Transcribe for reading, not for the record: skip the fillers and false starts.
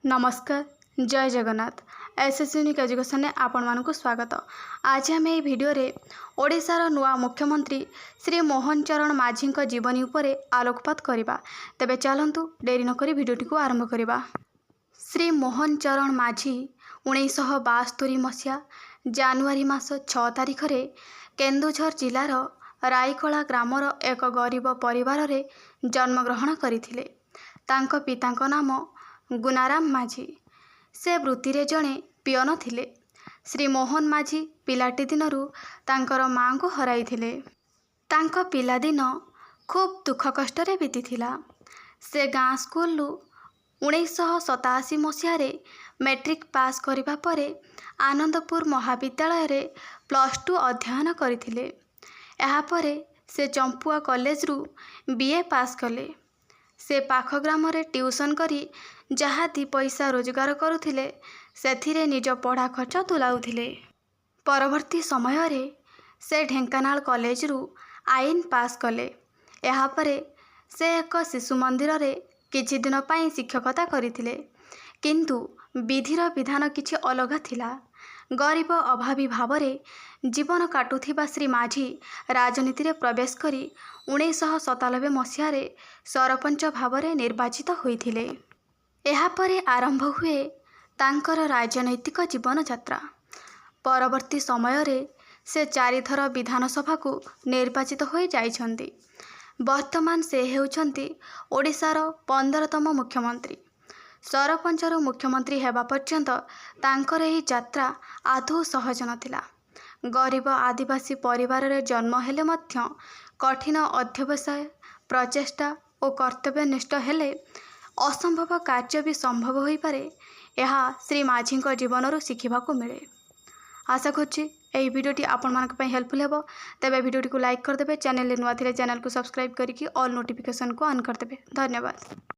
नमस्कार, जय Jagannath. SS unique education ने आपण मानक स्वागत। आज आम ये भिडियो रे ओडिशार नुआ मुख्यमंत्री श्री मोहन चरण माझी जीवनी उपरे आलोकपात करवा। तेबे चलतु डेरी नक भिडियोटी को आरंभ करवा। श्री मोहन चरण माझी 1972 मसीहा जानुआरी मास 6 तारिख रे केन्दुझर जिलार राईकला ग्रामर एक गरीब परिवार रे जन्मग्रहण करथिले। तांको पितांको नाम गुनाराम माझी। से वृत्ति रे जणे पियन थिले। श्री मोहन माझी पिलाटी दिनरू तांकर मां को हराइथिले। तांको पिलादिन खूब दुख कष्ट रे बीतीथिला। से गाँ स्कूल 1987 मसीह मैट्रिक पास करिबा परे आनंदपुर महाविद्यालय रे +2 अध्ययन करथिले। एहा परे से चंपुआ कॉलेज रु बीए पास कले। से पाख ग्राम रे ट्यूशन करी जहाँ दी पैसा रोजगार करुथिले सेथिरे निज पढ़ा खर्च तुलाउथिले। परवर्ती समय रे से ढेंकानाल कॉलेज रु आईन पास कले। एहा परे से एक शिशु मंदिर रे किछि दिन पई शिक्षकता करथिले। किंतु विधिर विधान किछि अलग थिला। गरीब अभावी भाव रे जीवन काटुथिबा श्री माझी राजनीति रे प्रवेश करी 1997 मसीह रे सरपंच भाव रे निर्वाचित होइथिले। एहा परे आरंभ हुए तांकर राजनैतिक जीवन यात्रा। परवर्ती समय रे से 4 थर विधानसभा को निर्वाचित होई जाइछन्ति। वर्तमान से हेउछन्ति ओडिशार 15तम मुख्यमंत्री। सरपंच रु मुख्यमंत्री हेबा पर्यंत तांकर एही यात्रा आदौ सहज नथिला। गरीब आदिवासी परिवार रे जन्म हेले मध्य कठिन अध्यवसाय प्रचेष्टा और कर्तव्यनिष्ठ हेले असंभव कार्य भी संभव हो पारे। यह श्री माझी जीवन शिखा मिले। आशा करछि एही भिडियोटी आपण मानक पई हेल्पफुल हेबो। तेबे भिडियोटी को लाइक कर देबे। चैनल नुआ थिले चैनल को सब्सक्राइब करिकि ऑल नोटिफिकेशन को ऑन कर देबे। धन्यवाद।